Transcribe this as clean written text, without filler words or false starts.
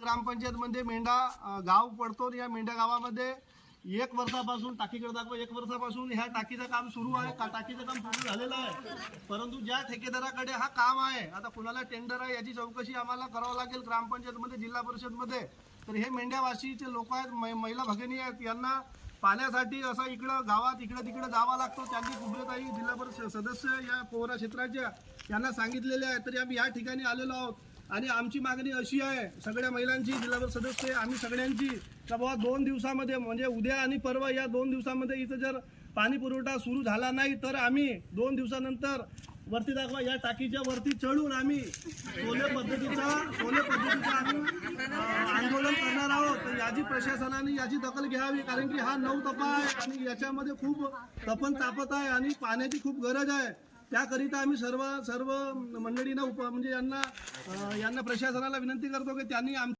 ग्रामपंचायतमध्ये मेंढा गाव पडतो. या मेंढा गावामध्ये 1 वर्षापासून टाकीकडे दाखवा 1 वर्षापासून ह्या टाकीचं काम सुरू आहे. टाकीचं काम पूर्ण झालेलं आहे, परंतु ज्या ठेकेदाराकडे हा काम आहे, आता कुणाला टेंडर आहे याची चौकशी आम्हाला करावं लागेल ग्रामपंचायतमध्ये, जिल्हा परिषदमध्ये. तर हे मेंढ्यावासीचे लोक आहेत, महिला भगिनी आहेत, यांना पाण्यासाठी असं इकडं गावात इकडे तिकडे जावं लागतो. त्यांनी कुबरेताई जिल्हा परिषद सदस्य या पोहरा क्षेत्राच्या यांना सांगितलेले आहे. तरी आम्ही या ठिकाणी आलेलो आहोत आणि आमची मागणी अशी आहे सगळ्या महिलांची, जिल्हा परिषद सदस्य आम्ही सगळ्यांची, का बाबा 2 दिवसामध्ये म्हणजे उद्या आणि परवा या 2 दिवसामध्ये इथं जर पाणी पुरवठा सुरू झाला नाही तर आम्ही 2 दिवसानंतर वरती दाखवा या टाकीच्या वरती चढून आम्ही सोने पद्धतीचा आम्ही आंदोलन करणार आहोत. तर याची प्रशासनाने याची दखल घ्यावी, कारण की हा 9 तपा आहे आणि याच्यामध्ये खूप तपन तापत आहे आणि पाण्याची खूप गरज आहे. त्याकरिता आम्ही सर्व मंडळींना म्हणजे यांना प्रशासनाला विनंती करतो की त्यांनी